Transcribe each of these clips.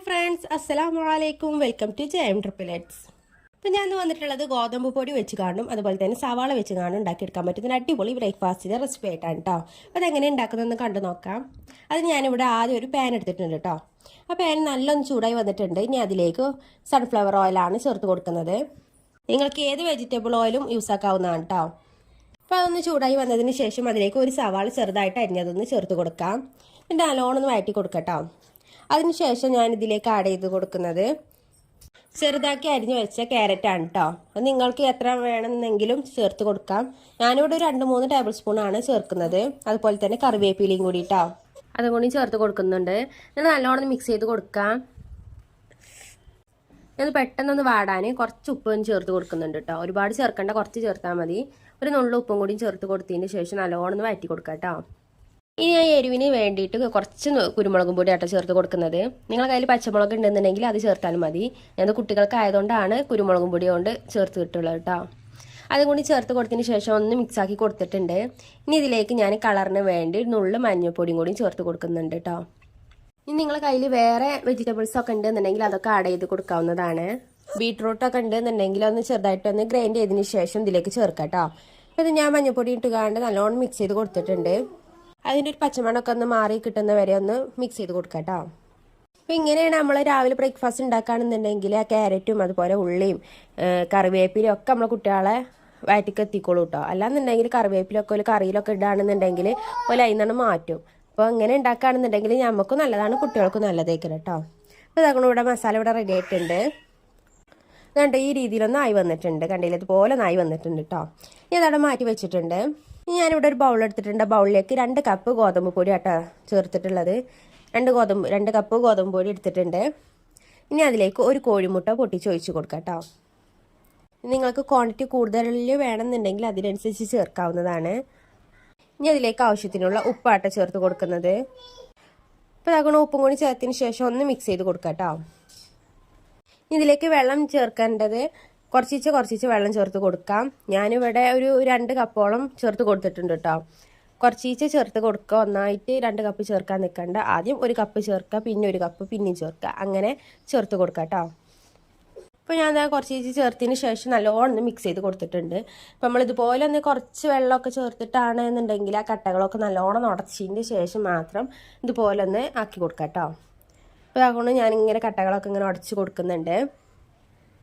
Hi friends, അസ്സലാമലൈക്കും. Welcome to JM triple eights. അപ്പോൾ ഞാൻ വന്നിട്ടുള്ളത് ഗോതമ്പ് പൊടി വെച്ച് കാണും അതുപോലെ തന്നെ സവാള വെച്ച് കാണും ഉണ്ടാക്കിയെടുക്കാൻ പറ്റുന്ന അടിപൊളി ബ്രേക്ക്ഫാസ്റ്റിൻ്റെ റെസിപ്പി ആയിട്ടാണ് കേട്ടോ. അപ്പോൾ അതെങ്ങനെ ഉണ്ടാക്കുന്നതെന്ന് കണ്ടു നോക്കാം. അത് ഞാനിവിടെ ആദ്യം ഒരു പാൻ എടുത്തിട്ടുണ്ട് കേട്ടോ. ആ പാൻ നല്ലൊന്ന് ചൂടായി വന്നിട്ടുണ്ട്. ഇനി അതിലേക്ക് സൺഫ്ലവർ ഓയിലാണ് ചേർത്ത് കൊടുക്കുന്നത്. നിങ്ങൾക്ക് ഏത് വെജിറ്റബിൾ ഓയിലും യൂസ് ആക്കാവുന്നതാണ് കേട്ടോ. അപ്പോൾ അതൊന്ന് ചൂടായി വന്നതിന് ശേഷം അതിലേക്ക് ഒരു സവാള ചെറുതായിട്ട് അരിഞ്ഞതൊന്ന് ചേർത്ത് കൊടുക്കാം. എന്നിട്ട് നല്ലോണം വഴറ്റി കൊടുക്കാം കേട്ടോ. അതിനുശേഷം ഞാൻ ഇതിലേക്ക് ആഡ് ചെയ്ത് കൊടുക്കുന്നത് ചെറുതാക്കി അരിഞ്ഞു വെച്ച ക്യാരറ്റാണ് കേട്ടോ. അത് നിങ്ങൾക്ക് എത്ര വേണമെന്നെങ്കിലും ചേർത്ത് കൊടുക്കാം. ഞാനിവിടെ ഒരു 2-3 ടേബിൾ സ്പൂണാണ് ചേർക്കുന്നത്. അതുപോലെ തന്നെ കറിവേപ്പിലയും കൂടി കേട്ടോ, അതും കൂടി ചേർത്ത് കൊടുക്കുന്നുണ്ട്. ഞാൻ നല്ലോണം മിക്സ് ചെയ്ത് കൊടുക്കാം. ഇത് പെട്ടെന്നൊന്ന് വാടാൻ കുറച്ച് ഉപ്പും ചേർത്ത് കൊടുക്കുന്നുണ്ട് കേട്ടോ. ഒരുപാട് ചേർക്കേണ്ട, കുറച്ച് ചേർത്താൽ മതി. ഒരു നുള്ളു ഉപ്പും കൂടി ചേർത്ത് കൊടുത്തതിന് ശേഷം നല്ലോണം വഴറ്റി കൊടുക്കാം കേട്ടോ. ഇനി ഞാൻ എരിവിന് വേണ്ടിയിട്ട് കുറച്ച് കുരുമുളകും പൊടി ആട്ടോ ചേർത്ത് കൊടുക്കുന്നത്. നിങ്ങളുടെ കയ്യിൽ പച്ചമുളക് ഉണ്ടെന്നുണ്ടെങ്കിൽ അത് ചേർത്താലും മതി. ഞാൻ കുട്ടികൾക്ക് ആയതുകൊണ്ടാണ് കുരുമുളകും പൊടി കൊണ്ട് ചേർത്ത് കിട്ടുള്ളത് കേട്ടോ. അതും കൂടി ചേർത്ത് കൊടുത്തതിന് ശേഷം ഒന്ന് മിക്സാക്കി കൊടുത്തിട്ടുണ്ട്. ഇനി ഇതിലേക്ക് ഞാൻ കളറിന് വേണ്ടി നുള്ളു മഞ്ഞൾപ്പൊടിയും കൂടി ചേർത്ത് കൊടുക്കുന്നുണ്ട് കേട്ടോ. ഇനി നിങ്ങളുടെ കയ്യിൽ വേറെ വെജിറ്റബിൾസ് ഒക്കെ ഉണ്ടെന്നുണ്ടെങ്കിൽ അതൊക്കെ ആഡ് ചെയ്ത് കൊടുക്കാവുന്നതാണ്. ബീട്രൂട്ടൊക്കെ ഉണ്ടെന്നുണ്ടെങ്കിൽ ഒന്ന് ചെറുതായിട്ടൊന്ന് ഗ്രൈൻഡ് ചെയ്തതിന് ശേഷം ഇതിലേക്ക് ചേർക്കാം കേട്ടോ. അപ്പോൾ ഇത് ഞാൻ മഞ്ഞൾപ്പൊടി ഇട്ടുകാണ്ട് നല്ലോണം മിക്സ് ചെയ്ത് കൊടുത്തിട്ടുണ്ട്. അതിൻ്റെ ഒരു പച്ചമണമൊക്കെ ഒന്ന് മാറി കിട്ടുന്ന വരെ ഒന്ന് മിക്സ് ചെയ്ത് കൊടുക്കാം കേട്ടോ. അപ്പോൾ ഇങ്ങനെയാണ് നമ്മൾ രാവിലെ ബ്രേക്ക്ഫാസ്റ്റ് ഉണ്ടാക്കുകയാണെന്നുണ്ടെങ്കിൽ ആ ക്യാരറ്റും അതുപോലെ ഉള്ളിയും കറിവേപ്പിലയും ഒക്കെ നമ്മളെ കുട്ടികളെ വയറ്റിക്ക് എത്തിക്കോളൂ കേട്ടോ. അല്ലാന്നുണ്ടെങ്കിൽ കറിവേപ്പിലൊക്കെ ഒരു കറിയിലൊക്കെ ഇടുകയാണെന്നുണ്ടെങ്കിൽ ഒരു അതിൽ നിന്നാണ് മാറ്റും. അപ്പോൾ ഇങ്ങനെ ഉണ്ടാക്കുകയാണെന്നുണ്ടെങ്കിൽ നമുക്കും നല്ലതാണ്, കുട്ടികൾക്കും നല്ലതേക്കണം കേട്ടോ. അപ്പോൾ ഇതാക്കണം, ഇവിടെ മസാല ഇവിടെ റെഡി ആയിട്ടുണ്ട്. അതുകൊണ്ട് ഈ രീതിയിലൊന്നും ആയി വന്നിട്ടുണ്ട്. കണ്ടില്ല, ഇതുപോലെ ഒന്ന് ആയി വന്നിട്ടുണ്ട് കേട്ടോ. ഇനി അതവിടെ മാറ്റി വെച്ചിട്ടുണ്ട്. ഞാനിവിടെ ഒരു ബൗൾ എടുത്തിട്ടുണ്ട്. ബൗളിലേക്ക് 2 കപ്പ് ഗോതമ്പ് പൊടി ആട്ടോ ചേർത്തിട്ടുള്ളത്. 2 കപ്പ് ഗോതമ്പ് പൊടി എടുത്തിട്ടുണ്ട്. ഇനി അതിലേക്ക് ഒരു കോഴിമുട്ട പൊട്ടിച്ച് ഒഴിച്ച് കൊടുക്കാം കേട്ടോ. നിങ്ങൾക്ക് ക്വാണ്ടിറ്റി കൂടുതൽ വേണമെന്നുണ്ടെങ്കിൽ അതിനനുസരിച്ച് ചേർക്കാവുന്നതാണ്. ഇനി അതിലേക്ക് ആവശ്യത്തിനുള്ള ഉപ്പാട്ട ചേർത്ത് കൊടുക്കുന്നത്. ഇപ്പോൾ അതാകണം, ഉപ്പും കൂടി ചേർത്തതിന് ശേഷം ഒന്ന് മിക്സ് ചെയ്ത് കൊടുക്കാം കേട്ടോ. ഇതിലേക്ക് വെള്ളം ചേർക്കേണ്ടത് കുറച്ചിച്ച് വെള്ളം ചേർത്ത് കൊടുക്കാം. ഞാനിവിടെ ഒരു 2 കപ്പോളം ചേർത്ത് കൊടുത്തിട്ടുണ്ട് കേട്ടോ. കുറച്ചിച്ച് ചേർത്ത് കൊടുക്കുക. ഒന്നായിട്ട് 2 കപ്പ് ചേർക്കാൻ നിൽക്കണ്ട. ആദ്യം 1 കപ്പ് ചേർക്കുക, പിന്നെ 1 കപ്പ് പിന്നെയും ചേർക്കുക, അങ്ങനെ ചേർത്ത് കൊടുക്കാം കേട്ടോ. അപ്പോൾ ഞാൻ കുറച്ചിച്ച് ചേർത്തതിന് ശേഷം നല്ലോണം മിക്സ് ചെയ്ത് കൊടുത്തിട്ടുണ്ട്. അപ്പോൾ നമ്മളിതുപോലെ ഒന്ന് കുറച്ച് വെള്ളമൊക്കെ ചേർത്തിട്ടാണ് എന്നുണ്ടെങ്കിൽ ആ കട്ടകളൊക്കെ നല്ലോണം ഉടച്ചതിന് ശേഷം മാത്രം ഇതുപോലെ ഒന്ന് ആക്കി കൊടുക്കാം കേട്ടോ. അപ്പോൾ അതുകൊണ്ട് ഞാനിങ്ങനെ കട്ടകളൊക്കെ ഇങ്ങനെ ഉടച്ച് കൊടുക്കുന്നുണ്ട്.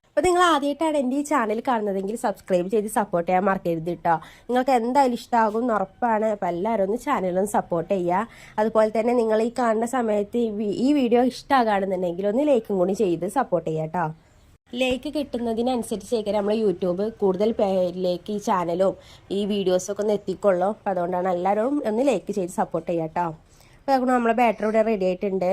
അപ്പോൾ നിങ്ങൾ ആദ്യമായിട്ടാണ് എൻ്റെ ഈ ചാനൽ കാണുന്നതെങ്കിൽ സബ്സ്ക്രൈബ് ചെയ്ത് സപ്പോർട്ട് ചെയ്യാൻ മറക്കരുത് കേട്ടോ. നിങ്ങൾക്ക് എന്തായാലും ഇഷ്ടമാകും എന്ന് ഉറപ്പാണ്. അപ്പോൾ എല്ലാവരും ഒന്ന് ചാനലൊന്ന് സപ്പോർട്ട് ചെയ്യുക. അതുപോലെ തന്നെ നിങ്ങൾ ഈ കാണുന്ന സമയത്ത് ഈ വീഡിയോ ഇഷ്ടമാകുകയാണെന്നുണ്ടെങ്കിൽ ഒന്ന് ലൈക്കും കൂടി ചെയ്ത് സപ്പോർട്ട് ചെയ്യുക കേട്ടോ. ലൈക്ക് കിട്ടുന്നതിനനുസരിച്ചേക്ക് നമ്മൾ യൂട്യൂബ് കൂടുതൽ പേരിലേക്ക് ഈ ചാനലും ഈ വീഡിയോസൊക്കെ ഒന്ന് എത്തിക്കൊള്ളും. അപ്പോൾ അതുകൊണ്ടാണ് എല്ലാവരും ഒന്ന് ലൈക്ക് ചെയ്ത് സപ്പോർട്ട് ചെയ്യുക കേട്ടോ. അപ്പോൾ അതുകൊണ്ട് നമ്മളെ ബാറ്ററി ഇവിടെ റെഡി ആയിട്ടുണ്ട്.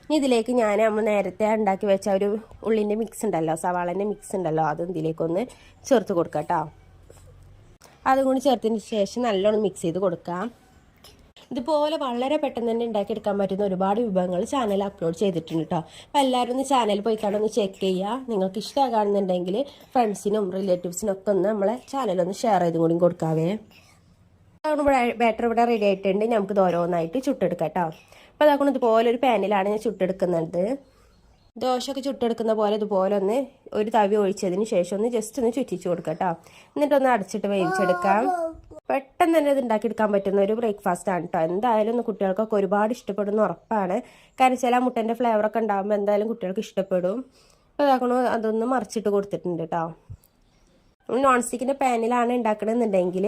ഇനി ഇതിലേക്ക് നമ്മൾ നേരത്തെ ഉണ്ടാക്കി വെച്ച ഒരു ഉള്ളിൻ്റെ മിക്സ് ഉണ്ടല്ലോ, സവാളൻ്റെ മിക്സ് ഉണ്ടല്ലോ, അതും ഇതിലേക്കൊന്ന് ചേർത്ത് കൊടുക്കാം കേട്ടോ. അതും കൂടി ചേർത്തതിന് ശേഷം നല്ലോണം മിക്സ് ചെയ്ത് കൊടുക്കാം. ഇതുപോലെ വളരെ പെട്ടെന്ന് തന്നെ ഉണ്ടാക്കിയെടുക്കാൻ പറ്റുന്ന ഒരുപാട് വിഭവങ്ങൾ ചാനൽ അപ്ലോഡ് ചെയ്തിട്ടുണ്ട് കേട്ടോ. അപ്പോൾ എല്ലാവരും ഒന്ന് ചാനൽ പോയി കാണാൻ ചെക്ക് ചെയ്യുക. നിങ്ങൾക്ക് ഇഷ്ടമാകുന്നുണ്ടെങ്കിൽ ഫ്രണ്ട്സിനും റിലേറ്റീവ്സിനും ഒക്കെ ഒന്ന് നമ്മളെ ചാനലൊന്ന് ഷെയർ ചെയ്തും കൂടി കൊടുക്കാവേ. അതുകൊണ്ട് ബാറ്റർ ഇവിടെ റെഡി ആയിട്ടുണ്ട്. നമുക്ക് ഓരോന്നായിട്ട് ചുട്ടെടുക്കാം കേട്ടോ. അപ്പോൾ അതാക്കണം, ഇതുപോലെ ഒരു പാനിലാണ് ഞാൻ ചുട്ടെടുക്കുന്നത്. ദോശയൊക്കെ ചുട്ടെടുക്കുന്ന പോലെ ഇതുപോലെ ഒന്ന് ഒരു തവി ഒഴിച്ചതിന് ശേഷം ഒന്ന് ജസ്റ്റ് ഒന്ന് ചുറ്റിച്ച് കൊടുക്കാം കേട്ടോ. എന്നിട്ടൊന്ന് അടച്ചിട്ട് വേവിച്ചെടുക്കാം. പെട്ടെന്ന് തന്നെ ഇത് ഉണ്ടാക്കിയെടുക്കാൻ പറ്റുന്ന ഒരു ബ്രേക്ക്ഫാസ്റ്റ് ആണ് കേട്ടോ. എന്തായാലും കുട്ടികൾക്കൊക്കെ ഒരുപാട് ഇഷ്ടപ്പെടുന്ന ഉറപ്പാണ്. കാരണം ചില മുട്ടൻ്റെ ഫ്ലേവറൊക്കെ ഉണ്ടാകുമ്പോൾ എന്തായാലും കുട്ടികൾക്ക് ഇഷ്ടപ്പെടും. അപ്പോൾ അതാക്കണം, അതൊന്ന് മറിച്ചിട്ട് കൊടുത്തിട്ടുണ്ട് കേട്ടോ. നോൺ സ്റ്റിക്കിൻ്റെ പാനിലാണ് ഉണ്ടാക്കണമെന്നുണ്ടെങ്കിൽ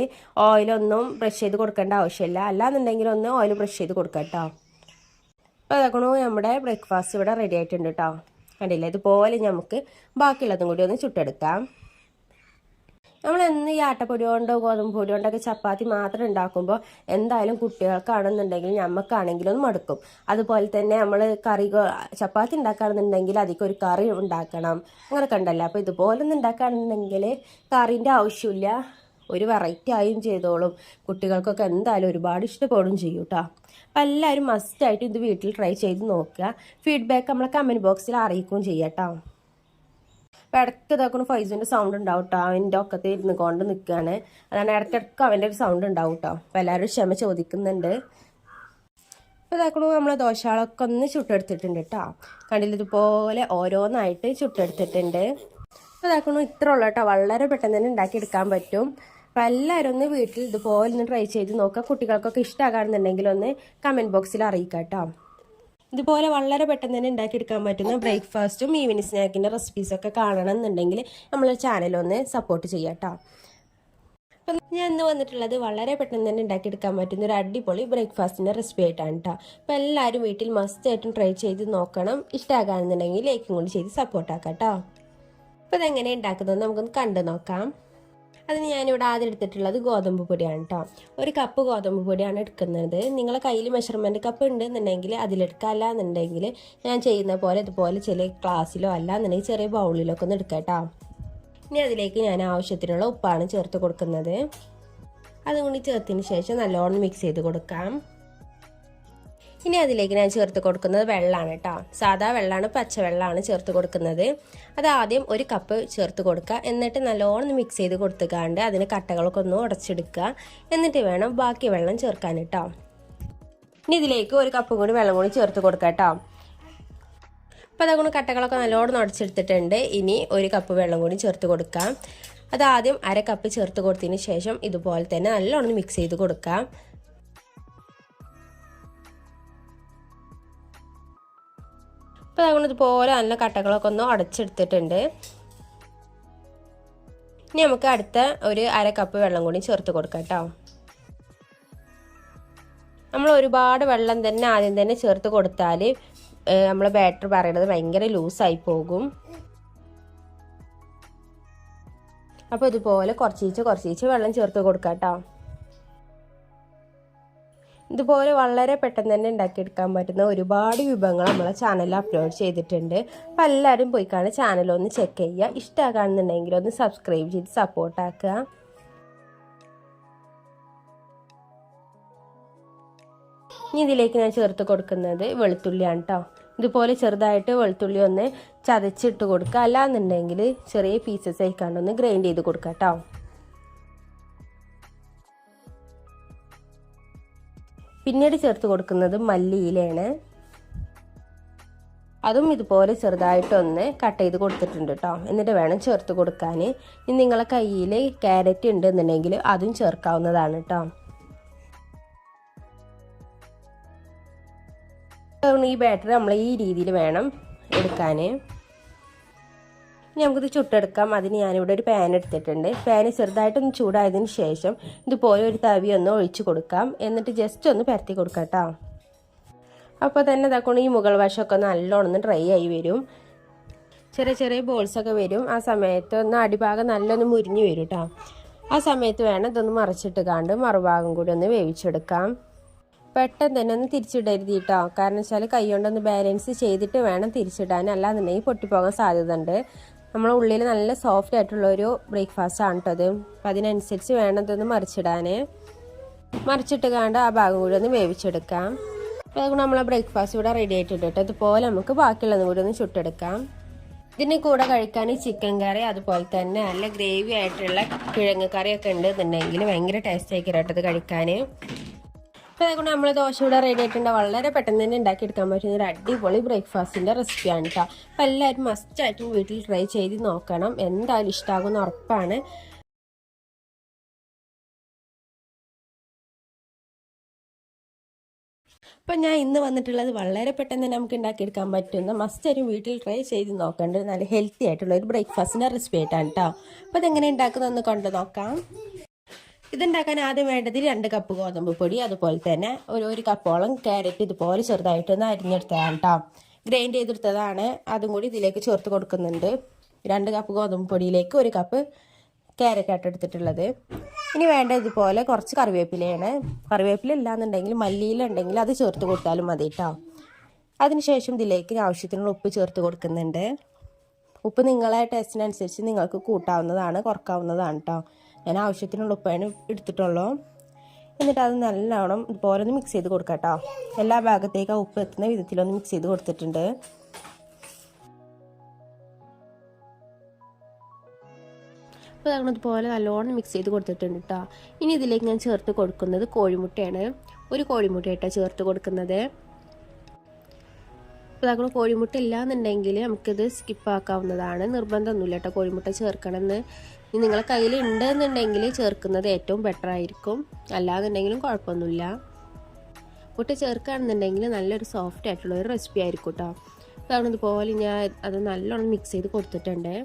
ഓയിലൊന്നും ബ്രഷ് ചെയ്ത് കൊടുക്കേണ്ട ആവശ്യമില്ല. അല്ലാന്നുണ്ടെങ്കിൽ ഒന്ന് ഓയിൽ ബ്രഷ് ചെയ്ത് കൊടുക്കാം കേട്ടോ. അപ്പോൾ അതാക്കണോ, നമ്മുടെ ബ്രേക്ക്ഫാസ്റ്റ് ഇവിടെ റെഡി ആയിട്ടുണ്ട് കേട്ടോ. കണ്ടില്ല, ഇതുപോലെ നമുക്ക് ബാക്കിയുള്ളതും കൂടി ഒന്ന് ചുട്ടെടുക്കാം. നമ്മളെന്ന് ഈ ആട്ടപ്പൊടി കൊണ്ടോ ഗോതമ്പ് പൊടി കൊണ്ടൊക്കെ ചപ്പാത്തി മാത്രം ഉണ്ടാക്കുമ്പോൾ എന്തായാലും കുട്ടികൾക്കാണെന്നുണ്ടെങ്കിൽ നമുക്കാണെങ്കിലും മടുക്കും. അതുപോലെ തന്നെ നമ്മൾ ചപ്പാത്തി ഉണ്ടാക്കുകയാണെന്നുണ്ടെങ്കിൽ അതിലേക്ക് ഒരു കറി ഉണ്ടാക്കണം, അങ്ങനെയൊക്കെ ഉണ്ടല്ലോ. അപ്പോൾ ഇതുപോലെ ഒന്ന് ഉണ്ടാക്കുകയാണെന്നുണ്ടെങ്കിൽ കറീൻ്റെ ആവശ്യമില്ല, ഒരു വെറൈറ്റി ആയും ചെയ്തോളും. കുട്ടികൾക്കൊക്കെ എന്തായാലും ഒരുപാട് ഇഷ്ടപ്പെടുകയും ചെയ്യും കേട്ടോ. അപ്പോൾ എല്ലാവരും മസ്റ്റായിട്ട് ഇത് വീട്ടിൽ ട്രൈ ചെയ്ത് നോക്കുക. ഫീഡ്ബാക്ക് നമ്മളെ കമൻറ്റ് ബോക്സിൽ അറിയിക്കുകയും ചെയ്യാം കേട്ടോ. അപ്പോൾ ഇടയ്ക്ക് ഇതാക്കുന്ന ഫൈസിൻ്റെ സൗണ്ട് ഉണ്ടാവും കേട്ടോ. അവൻ്റെ ഒക്കത്തിൽ ഇരുന്ന് കൊണ്ട് നിൽക്കുകയാണ്. അതാണ് ഇടയ്ക്കിടയ്ക്ക് അവൻ്റെ ഒരു സൗണ്ട് ഉണ്ടാവും കേട്ടോ. അപ്പോൾ എല്ലാവരും ക്ഷമ ചോദിക്കുന്നുണ്ട്. അപ്പോൾ ഇതാക്കണു നമ്മളെ ദോശകളൊക്കെ ഒന്ന് ചുട്ടെടുത്തിട്ടുണ്ട് കേട്ടോ. കണ്ടില്ല, ഇതുപോലെ ഓരോന്നായിട്ട് ചുട്ടെടുത്തിട്ടുണ്ട്. അപ്പോൾ ഇതാക്കണു ഇത്ര ഉള്ളൂ കേട്ടോ. വളരെ പെട്ടെന്ന് തന്നെ ഉണ്ടാക്കിയെടുക്കാൻ പറ്റും. അപ്പോൾ എല്ലാവരും ഒന്ന് വീട്ടിൽ ഇതുപോലെ ഒന്ന് ട്രൈ ചെയ്ത് നോക്കുക. കുട്ടികൾക്കൊക്കെ ഇഷ്ടമാകാണെന്നുണ്ടെങ്കിൽ ഒന്ന് കമൻറ്റ് ബോക്സിൽ അറിയിക്കാം കേട്ടോ. ഇതുപോലെ വളരെ പെട്ടെന്ന് തന്നെ ഉണ്ടാക്കിയെടുക്കാൻ പറ്റുന്ന ബ്രേക്ക്ഫാസ്റ്റും ഈവനിങ് സ്നാക്കിൻ്റെ റെസിപ്പീസൊക്കെ കാണണം എന്നുണ്ടെങ്കിൽ നമ്മളെ ചാനലൊന്ന് സപ്പോർട്ട് ചെയ്യാം കേട്ടോ. അപ്പം ഞാൻ ഇന്ന് വന്നിട്ടുള്ളത് വളരെ പെട്ടെന്ന് തന്നെ ഉണ്ടാക്കിയെടുക്കാൻ പറ്റുന്ന ഒരു അടിപൊളി ബ്രേക്ക്ഫാസ്റ്റിൻ്റെ റെസിപ്പി ആയിട്ടാണ് കേട്ടോ. അപ്പോൾ എല്ലാവരും വീട്ടിൽ മസ്റ്റായിട്ടും ട്രൈ ചെയ്ത് നോക്കണം. ഇഷ്ടമാകാണെന്നുണ്ടെങ്കിൽ ലൈക്കും കൂടി ചെയ്ത് സപ്പോർട്ടാക്കാം കേട്ടോ. അപ്പോൾ ഇതെങ്ങനെ ഉണ്ടാക്കുന്നത് നമുക്കൊന്ന് കണ്ടു നോക്കാം. അതിന് ഞാനിവിടെ ആദ്യം എടുത്തിട്ടുള്ളത് ഗോതമ്പ് പൊടിയാണ് കേട്ടോ. 1 കപ്പ് ഗോതമ്പ് പൊടിയാണ് എടുക്കുന്നത്. നിങ്ങളെ കയ്യിൽ മെഷർമെൻറ്റ് കപ്പ് ഉണ്ടെന്നുണ്ടെങ്കിൽ അതിലെടുക്കുക. അല്ല എന്നുണ്ടെങ്കിൽ ഞാൻ ചെയ്യുന്ന പോലെ ഇതുപോലെ ചെറിയ ഗ്ലാസ്സിലോ അല്ല എന്നുണ്ടെങ്കിൽ ചെറിയ ബൗളിലൊക്കെ ഒന്ന് എടുക്കാം കേട്ടോ. ഇനി അതിലേക്ക് ഞാൻ ആവശ്യത്തിനുള്ള ഉപ്പാണ് ചേർത്ത് കൊടുക്കുന്നത്. അതുകൊണ്ട് ചേർത്തതിന് ശേഷം നല്ലോണം മിക്സ് ചെയ്ത് കൊടുക്കാം. ഇനി അതിലേക്ക് ഞാൻ ചേർത്ത് കൊടുക്കുന്നത് വെള്ളമാണ് കേട്ടോ. സാധാ വെള്ളമാണ്, പച്ചവെള്ളമാണ് ചേർത്ത് കൊടുക്കുന്നത്. അത് ആദ്യം 1 കപ്പ് ചേർത്ത് കൊടുക്കുക. എന്നിട്ട് നല്ലോണം മിക്സ് ചെയ്ത് കൊടുത്തുകൊണ്ട് അതിന് കട്ടകളൊക്കെ ഒന്ന് ഉടച്ചെടുക്കുക. എന്നിട്ട് വേണം ബാക്കി വെള്ളം ചേർക്കാൻ കേട്ടോ. ഇനി ഇതിലേക്ക് 1 കപ്പ് കൂടി വെള്ളം കൂടി ചേർത്ത് കൊടുക്കാം കേട്ടോ. അപ്പോൾ അതുകൊണ്ട് കട്ടകളൊക്കെ നല്ലോണം ഉടച്ചെടുത്തിട്ടുണ്ട്. ഇനി 1 കപ്പ് വെള്ളം കൂടി ചേർത്ത് കൊടുക്കാം. അത് ആദ്യം 1/2 കപ്പ് ചേർത്ത് കൊടുത്തതിന് ശേഷം ഇതുപോലെ തന്നെ നല്ലോണം മിക്സ് ചെയ്ത് കൊടുക്കാം. അപ്പോൾ അതുകൊണ്ട് ഇതുപോലെ നല്ല കട്ടകളൊക്കെ ഒന്ന് ഉടച്ചെടുത്തിട്ടുണ്ട്. ഇനി നമുക്ക് അടുത്ത 1/2 കപ്പ് വെള്ളം കൂടി ചേർത്ത് കൊടുക്കാം കേട്ടോ. നമ്മൾ ഒരുപാട് വെള്ളം തന്നെ ആദ്യം തന്നെ ചേർത്ത് കൊടുത്താൽ നമ്മളെ ബാറ്റർ പറയുന്നത് ഭയങ്കര ലൂസായി പോകും. അപ്പോൾ ഇതുപോലെ കുറച്ച് വെള്ളം ചേർത്ത് കൊടുക്കാം കേട്ടോ. ഇതുപോലെ വളരെ പെട്ടെന്ന് തന്നെ ഉണ്ടാക്കിയെടുക്കാൻ പറ്റുന്ന ഒരുപാട് വിഭവങ്ങൾ നമ്മളെ ചാനലിൽ അപ്ലോഡ് ചെയ്തിട്ടുണ്ട്. അപ്പോൾ എല്ലാവരും പോയി കാണുക, ചാനലൊന്ന് ചെക്ക് ചെയ്യുക. ഇഷ്ടമാകാണെന്നുണ്ടെങ്കിൽ ഒന്ന് സബ്സ്ക്രൈബ് ചെയ്ത് സപ്പോർട്ടാക്കുക. ഇനി ഇതിലേക്ക് ഞാൻ ചേർത്ത് കൊടുക്കുന്നത് വെളുത്തുള്ളിയാണ് കേട്ടോ. ഇതുപോലെ ചെറുതായിട്ട് വെളുത്തുള്ളി ഒന്ന് ചതച്ചിട്ട് കൊടുക്കുക. അല്ലാന്നുണ്ടെങ്കിൽ ചെറിയ പീസസ് ആയിക്കാണ്ടൊന്ന് ഗ്രൈൻഡ് ചെയ്ത് കൊടുക്കുക കേട്ടോ. പിന്നീട് ചേർത്ത് കൊടുക്കുന്നത് മല്ലിയിലയാണ്. അതും ഇതുപോലെ ചെറുതായിട്ടൊന്ന് കട്ട് ചെയ്ത് കൊടുത്തിട്ടുണ്ട് കേട്ടോ. എന്നിട്ട് വേണം ചേർത്ത് കൊടുക്കാൻ. ഇനി നിങ്ങളെ കയ്യിൽ ക്യാരറ്റ് ഉണ്ടെന്നുണ്ടെങ്കിൽ അതും ചേർക്കാവുന്നതാണ് കേട്ടോ. ഈ ബാറ്റർ നമ്മൾ ഈ രീതിയിൽ വേണം എടുക്കാൻ. നമുക്കിത് ചുട്ടെടുക്കാം. അതിന് ഞാനിവിടെ ഒരു പാൻ എടുത്തിട്ടുണ്ട്. പാന് ചെറുതായിട്ടൊന്ന് ചൂടായതിന് ശേഷം ഇതുപോലെ ഒരു തവി ഒന്ന് ഒഴിച്ച് കൊടുക്കാം. എന്നിട്ട് ജസ്റ്റ് ഒന്ന് പരത്തി കൊടുക്കാം കേട്ടോ. അപ്പോൾ തന്നെ ഇതാക്കൊണ്ട് ഈ മുകൾ വശമൊക്കെ നല്ലോണം ഡ്രൈ ആയി വരും. ചെറിയ ബോൾസൊക്കെ വരും. ആ സമയത്ത് ഒന്ന് അടിഭാഗം നല്ലൊന്ന് മുരിഞ്ഞ് വരും കേട്ടോ. ആ സമയത്ത് വേണം ഇതൊന്ന് മറിച്ചിട്ട് കാണ്ട് മറുഭാഗം കൂടി ഒന്ന് വേവിച്ചെടുക്കാം. പെട്ടെന്ന് തന്നെ ഒന്ന് തിരിച്ചിടരുത് കേട്ടോ. കാരണം വെച്ചാൽ കൈ കൊണ്ടൊന്ന് ബാലൻസ് ചെയ്തിട്ട് വേണം തിരിച്ചിടാൻ. അല്ലാന്നുണ്ടെങ്കിൽ പൊട്ടിപ്പോകാൻ സാധ്യത ഉണ്ട്. നമ്മളെ ഉള്ളിൽ നല്ല സോഫ്റ്റ് ആയിട്ടുള്ളൊരു ബ്രേക്ക്ഫാസ്റ്റ് ആണ് കേട്ടോ അത്. അപ്പം അതിനനുസരിച്ച് വേണം ഇതൊന്ന് മറിച്ചിടാൻ. മറിച്ചിട്ട് കാണ്ട് ആ ഭാഗം കൂടി ഒന്ന് വേവിച്ചെടുക്കാം. അപ്പോൾ അതുകൊണ്ട് നമ്മളെ ബ്രേക്ക്ഫാസ്റ്റ് ഇവിടെ റെഡി ആയിട്ടുണ്ട് കേട്ടോ. ഇതുപോലെ നമുക്ക് ബാക്കിയുള്ളതും കൂടി ഒന്ന് ചുട്ടെടുക്കാം. ഇതിന് കൂടെ കഴിക്കാൻ ചിക്കൻ കറി അതുപോലെ തന്നെ നല്ല ഗ്രേവി ആയിട്ടുള്ള കിഴങ്ങ് കറിയൊക്കെ ഉണ്ട് എന്നുണ്ടെങ്കിൽ ഭയങ്കര ടേസ്റ്റ് ആയിരിക്കും കേട്ടോ ഇത് കഴിക്കാൻ. അപ്പോൾ അതുകൊണ്ട് നമ്മൾ ദോശ ഇവിടെ റെഡി ആയിട്ടുണ്ട്. വളരെ പെട്ടെന്ന് തന്നെ ഉണ്ടാക്കിയെടുക്കാൻ പറ്റുന്ന ഒരു അടിപൊളി ബ്രേക്ക്ഫാസ്റ്റിൻ്റെ റെസിപ്പിയാണ് കേട്ടോ. അപ്പോൾ എല്ലാവരും മസ്റ്റായിട്ടും വീട്ടിൽ ട്രൈ ചെയ്ത് നോക്കണം. എന്തായാലും ഇഷ്ടമാകുമെന്ന് ഉറപ്പാണ്. അപ്പം ഞാൻ ഇന്ന് വന്നിട്ടുള്ളത് വളരെ പെട്ടെന്ന് തന്നെ നമുക്ക് ഉണ്ടാക്കിയെടുക്കാൻ പറ്റുന്ന മസ്റ്റായിട്ടും വീട്ടിൽ ട്രൈ ചെയ്ത് നോക്കേണ്ടത് നല്ല ഹെൽത്തി ആയിട്ടുള്ള ഒരു ബ്രേക്ക്ഫാസ്റ്റിൻ്റെ റെസിപ്പി ആയിട്ടാണ് കേട്ടോ. അപ്പോൾ അതെങ്ങനെ ഉണ്ടാക്കുന്നതെന്ന് കൊണ്ട് നോക്കാം. ഇതുണ്ടാക്കാൻ ആദ്യം വേണ്ടത് 2 കപ്പ് ഗോതമ്പ് പൊടി, അതുപോലെ തന്നെ ഒരു കപ്പോളം ക്യാരറ്റ് ഇതുപോലെ ചെറുതായിട്ടൊന്ന് അരിഞ്ഞെടുത്തതാണ് കേട്ടോ. ഗ്രൈൻഡ് ചെയ്തെടുത്തതാണ്. അതും കൂടി ഇതിലേക്ക് ചേർത്ത് കൊടുക്കുന്നുണ്ട്. 2 കപ്പ് ഗോതമ്പ് പൊടിയിലേക്ക് 1 കപ്പ് ക്യാരറ്റ് ആയിട്ട് എടുത്തിട്ടുള്ളത്. ഇനി വേണ്ട ഇതുപോലെ കുറച്ച് കറിവേപ്പിലയാണ്. കറിവേപ്പില ഇല്ലാന്നുണ്ടെങ്കിൽ മല്ലിയില ഉണ്ടെങ്കിൽ അത് ചേർത്ത് കൊടുത്താലും മതി കേട്ടോ. അതിനുശേഷം ഇതിലേക്ക് ആവശ്യത്തിനുള്ള ഉപ്പ് ചേർത്ത് കൊടുക്കുന്നുണ്ട്. ഉപ്പ് നിങ്ങളെ ടേസ്റ്റിനനുസരിച്ച് നിങ്ങൾക്ക് കൂട്ടാവുന്നതാണ്, കുറക്കാവുന്നതാണ് കേട്ടോ. ഞാൻ ആവശ്യത്തിനുള്ള ഉപ്പാണ് എടുത്തിട്ടുള്ളൂ. എന്നിട്ട് അത് നല്ലോണം ഇതുപോലെ ഒന്ന് മിക്സ് ചെയ്ത് കൊടുക്കാം കേട്ടോ. എല്ലാ ഭാഗത്തേക്ക് ആ ഉപ്പ് എത്തുന്ന വിധത്തിലൊന്ന് മിക്സ് ചെയ്ത് കൊടുത്തിട്ടുണ്ട്. അപ്പോൾ അതുപോലെ നല്ലോണം മിക്സ് ചെയ്ത് കൊടുത്തിട്ടുണ്ട് കേട്ടോ. ഇനി ഇതിലേക്ക് ഞാൻ ചേർത്ത് കൊടുക്കുന്നത് കോഴിമുട്ടയാണ്. 1 കോഴിമുട്ടയായിട്ടാണ് ചേർത്ത് കൊടുക്കുന്നത്. അപ്പോൾ നമ്മൾ കോഴിമുട്ട ഇല്ലാന്നുണ്ടെങ്കിൽ നമുക്കിത് സ്കിപ്പാക്കാവുന്നതാണ്. നിർബന്ധമൊന്നുമില്ല കേട്ടോ കോഴിമുട്ട ചേർക്കണമെന്ന്. ഇനി നിങ്ങളെ കയ്യിൽ ഉണ്ടെന്നുണ്ടെങ്കിൽ ചേർക്കുന്നത് ഏറ്റവും ബെറ്റർ ആയിരിക്കും. അല്ലാന്നുണ്ടെങ്കിലും കുഴപ്പമൊന്നുമില്ല. മുട്ട ചേർക്കുകയാണെന്നുണ്ടെങ്കിൽ നല്ലൊരു സോഫ്റ്റ് ആയിട്ടുള്ള ഒരു റെസിപ്പി ആയിരിക്കും കേട്ടോ. അപ്പോൾ ഇതുപോലെ ഞാൻ അത് നല്ലോണം മിക്സ് ചെയ്ത് കൊടുത്തിട്ടുണ്ട്.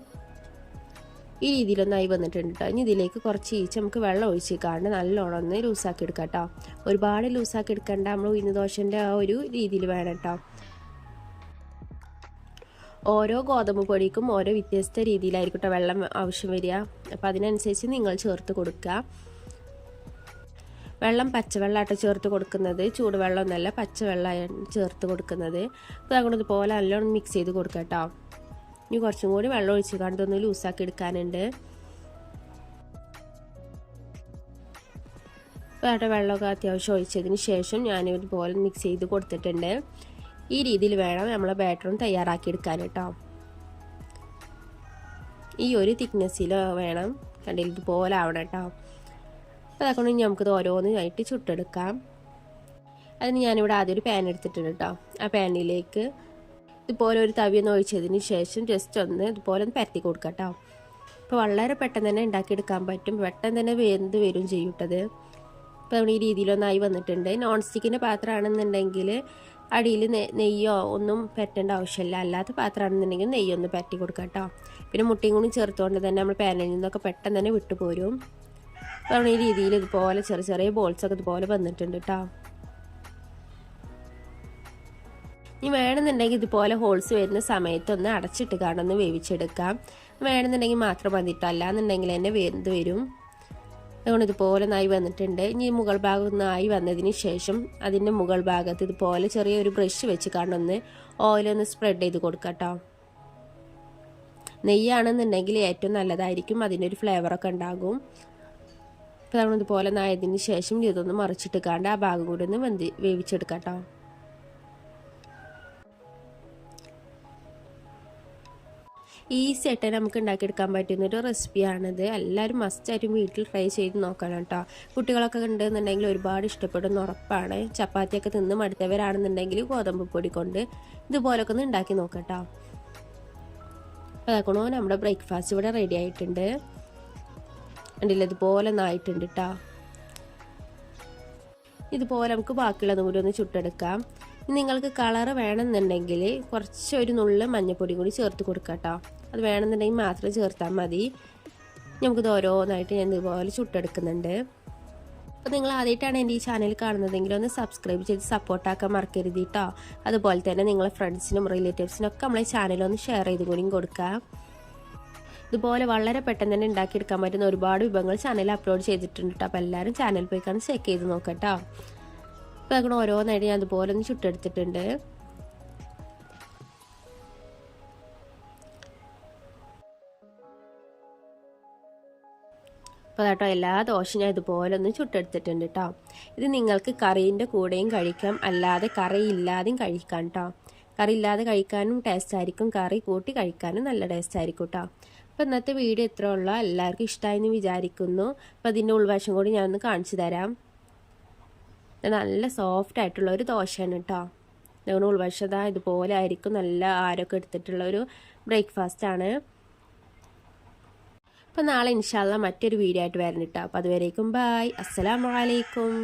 ഈ രീതിയിലൊന്നായി വന്നിട്ടുണ്ട് കേട്ടോ. ഇനി ഇതിലേക്ക് കുറച്ച് നമുക്ക് വെള്ളം ഒഴിച്ചിക്കാണ്ട് നല്ലോണം ഒന്ന് ലൂസാക്കി എടുക്കാം കേട്ടോ. ഒരുപാട് ലൂസാക്കി എടുക്കേണ്ട, നമ്മൾ ഉഴുന്ന് ദോശൻ്റെ ആ ഒരു രീതിയിൽ വേണം കേട്ടോ. ഓരോ ഗോതമ്പ് പൊടിക്കും ഓരോ വ്യത്യസ്ത രീതിയിലായിരിക്കും കേട്ടോ വെള്ളം ആവശ്യം വരിക. അപ്പോൾ അതിനനുസരിച്ച് നിങ്ങൾ ചേർത്ത് കൊടുക്കുക. വെള്ളം പച്ചവെള്ളമായിട്ട് ചേർത്ത് കൊടുക്കുന്നത്, ചൂടുവെള്ളം ഒന്നല്ല പച്ചവെള്ളമാണ് ചേർത്ത് കൊടുക്കുന്നത്. അപ്പോൾ അതുകൊണ്ട് ഇതുപോലെ നല്ലോണം മിക്സ് ചെയ്ത് കൊടുക്കാം കേട്ടോ. ഇനി കുറച്ചും കൂടി വെള്ളം ഒഴിച്ച് കണ്ടൊന്ന് ലൂസാക്കി എടുക്കാനുണ്ട്. വേറെ വെള്ളമൊക്കെ അത്യാവശ്യം ഒഴിച്ചതിന് ശേഷം ഞാനിതുപോലെ മിക്സ് ചെയ്ത് കൊടുത്തിട്ടുണ്ട്. ഈ രീതിയിൽ വേണം നമ്മളെ ബാറ്ററും തയ്യാറാക്കി എടുക്കാൻ കേട്ടോ. ഈ ഒരു തിക്നെസ്സിൽ വേണം, കണ്ടില്ല ഇതുപോലെ ആവണം കേട്ടോ. അപ്പോൾ അതൊക്കെ നമുക്കിത് ഓരോന്നായിട്ട് ചുട്ടെടുക്കാം. അതിന് ഞാനിവിടെ ആദ്യം ഒരു പാൻ എടുത്തിട്ടുണ്ട് കേട്ടോ. ആ പാനിലേക്ക് ഇതുപോലെ ഒരു തവി ഒന്ന് ഒഴിച്ചതിന് ശേഷം ജസ്റ്റ് ഒന്ന് ഇതുപോലെ ഒന്ന് പരത്തി കൊടുക്കാം കേട്ടോ. അപ്പോൾ വളരെ പെട്ടെന്ന് തന്നെ ഉണ്ടാക്കിയെടുക്കാൻ പറ്റും, പെട്ടെന്ന് തന്നെ വെന്ത് വരും ചെയ്യൂട്ടത്. അപ്പോൾ നമ്മൾ ഈ രീതിയിലൊന്നായി വന്നിട്ടുണ്ട്. നോൺ സ്റ്റിക്കിൻ്റെ പാത്രമാണെന്നുണ്ടെങ്കിൽ അടിയിൽ നെയ്യോ ഒന്നും പരത്തേണ്ട ആവശ്യമില്ല. അല്ലാത്ത പാത്രമാണെന്നുണ്ടെങ്കിൽ നെയ്യൊന്ന് പരത്തി കൊടുക്കാം കേട്ടോ. പിന്നെ മുട്ടയും കൂടി ചേർത്തുകൊണ്ട് തന്നെ നമ്മൾ പാനിൽ നിന്നൊക്കെ പെട്ടെന്ന് തന്നെ വിട്ടുപോരും. അപ്പോൾ നമ്മൾ ഈ രീതിയിൽ ഇതുപോലെ ചെറിയ ചെറിയ ബോൾസൊക്കെ ഇതുപോലെ വന്നിട്ടുണ്ട് കേട്ടോ. ഇനി വേണമെന്നുണ്ടെങ്കിൽ ഇതുപോലെ ഹോൾസ് വരുന്ന സമയത്തൊന്ന് അടച്ചിട്ട് കാണൊന്ന് വേവിച്ചെടുക്കാം. വേണമെന്നുണ്ടെങ്കിൽ മാത്രം മതിട്ടോ, അല്ലാന്നുണ്ടെങ്കിൽ തന്നെ വെന്ത് വരും. അതുകൊണ്ട് ഇതുപോലെ നായി വന്നിട്ടുണ്ട്. ഇനി മുകൾ ഭാഗം ഒന്നായി വന്നതിന് ശേഷം അതിൻ്റെ മുകൾ ഭാഗത്ത് ഇതുപോലെ ചെറിയൊരു ബ്രഷ് വെച്ച് കാണൊന്ന് ഓയിലൊന്ന് സ്പ്രെഡ് ചെയ്ത് കൊടുക്കാം കേട്ടോ. നെയ്യാണെന്നുണ്ടെങ്കിൽ ഏറ്റവും നല്ലതായിരിക്കും, അതിൻ്റെ ഒരു ഫ്ലേവറൊക്കെ ഉണ്ടാകും. അപ്പോൾ നമ്മൾ ഇതുപോലെ നായതിന് ശേഷം ഇതൊന്ന് മറിച്ചിട്ട് കാണ്ട് ആ ഭാഗം കൂടി ഒന്ന് വേവിച്ചെടുക്കാം കേട്ടോ. ഈസി ആയിട്ട് നമുക്ക് ഉണ്ടാക്കിയെടുക്കാൻ പറ്റുന്നൊരു റെസിപ്പിയാണിത്. എല്ലാവരും മസ്റ്റായിട്ടും വീട്ടിൽ ട്രൈ ചെയ്ത് നോക്കണം കേട്ടോ. കുട്ടികളൊക്കെ ഉണ്ടെന്നുണ്ടെങ്കിൽ ഒരുപാട് ഇഷ്ടപ്പെടുന്ന ഉറപ്പാണ്. ചപ്പാത്തിയൊക്കെ തിന്ന് മടുത്തവരാണെന്നുണ്ടെങ്കിൽ ഗോതമ്പ് പൊടി കൊണ്ട് ഇതുപോലൊക്കെ ഒന്ന് ഉണ്ടാക്കി നോക്കട്ടോ. അതാക്കണോ നമ്മുടെ ബ്രേക്ക്ഫാസ്റ്റ് ഇവിടെ റെഡി ആയിട്ടുണ്ട്. കണ്ടില്ല ഇതുപോലെ ഒന്നായിട്ടുണ്ട് കേട്ടോ. ഇതുപോലെ നമുക്ക് ബാക്കിയുള്ളതും കൂടി ഒന്ന് ചുട്ടെടുക്കാം. നിങ്ങൾക്ക് കളറ് വേണമെന്നുണ്ടെങ്കിൽ കുറച്ചൊരു നുള്ള് മഞ്ഞൾപ്പൊടി കൂടി ചേർത്ത് കൊടുക്കാം കേട്ടോ. അത് വേണമെന്നുണ്ടെങ്കിൽ മാത്രം ചേർത്താൽ മതി. നമുക്കിത് ഓരോന്നായിട്ട് ഞാൻ ഇതുപോലെ ചുട്ടെടുക്കുന്നുണ്ട്. അപ്പോൾ നിങ്ങൾ ആദ്യമായിട്ടാണ് എൻ്റെ ഈ ചാനൽ കാണുന്നതെങ്കിൽ ഒന്ന് സബ്സ്ക്രൈബ് ചെയ്ത് സപ്പോർട്ടാക്കാൻ മറക്കരുത് കേട്ടോ. അതുപോലെ തന്നെ നിങ്ങളെ ഫ്രണ്ട്സിനും റിലേറ്റീവ്സിനൊക്കെ നമ്മളെ ചാനലൊന്ന് ഷെയർ ചെയ്ത് കൂടിയും കൊടുക്കുക. ഇതുപോലെ വളരെ പെട്ടെന്ന് തന്നെ ഉണ്ടാക്കിയെടുക്കാൻ പറ്റുന്ന ഒരുപാട് വിഭവങ്ങൾ ചാനലിൽ അപ്ലോഡ് ചെയ്തിട്ടുണ്ട് കേട്ടോ. അപ്പോൾ എല്ലാവരും ചാനൽ പോയി കാണാൻ ചെക്ക് ചെയ്ത് നോക്കാം കേട്ടോ. അപ്പോൾ അങ്ങനെ ഓരോന്നായിട്ട് ഞാൻ അതുപോലെ ഒന്ന് ചുട്ടെടുത്തിട്ടുണ്ട്. അപ്പോൾ കേട്ടോ എല്ലാ ദോശയും ഞാൻ ഇതുപോലെ ഒന്ന് ചുട്ടെടുത്തിട്ടുണ്ട് കേട്ടോ. ഇത് നിങ്ങൾക്ക് കറീൻ്റെ കൂടെയും കഴിക്കാം, അല്ലാതെ കറി ഇല്ലാതെയും കഴിക്കാം കേട്ടോ. കറി ഇല്ലാതെ കഴിക്കാനും ടേസ്റ്റ് ആയിരിക്കും, കറി കൂട്ടി കഴിക്കാനും നല്ല ടേസ്റ്റ് ആയിരിക്കും കേട്ടോ. അപ്പോൾ ഇന്നത്തെ വീഡിയോ ഇത്ര ഉള്ളൂ. എല്ലാവർക്കും ഇഷ്ടമായെന്ന് വിചാരിക്കുന്നു. അപ്പോൾ അതിൻ്റെ ഉൾവശം കൂടി ഞാനൊന്ന് കാണിച്ചു തരാം. നല്ല സോഫ്റ്റ് ആയിട്ടുള്ള ഒരു ദോശയാണ് കേട്ടോ. ഞങ്ങൾ ഉൾവശത ഇതുപോലെ ആയിരിക്കും, നല്ല ആരൊക്കെ എടുത്തിട്ടുള്ള ഒരു ബ്രേക്ക്ഫാസ്റ്റാണ്. അപ്പോൾ നാളെ ഇൻഷാ അല്ലാഹ് മറ്റൊരു വീഡിയോ ആയിട്ട് വരണം കേട്ടോ. അപ്പോൾ അതുവരേക്കും ബൈ, അസ്സലാമു അലൈക്കും.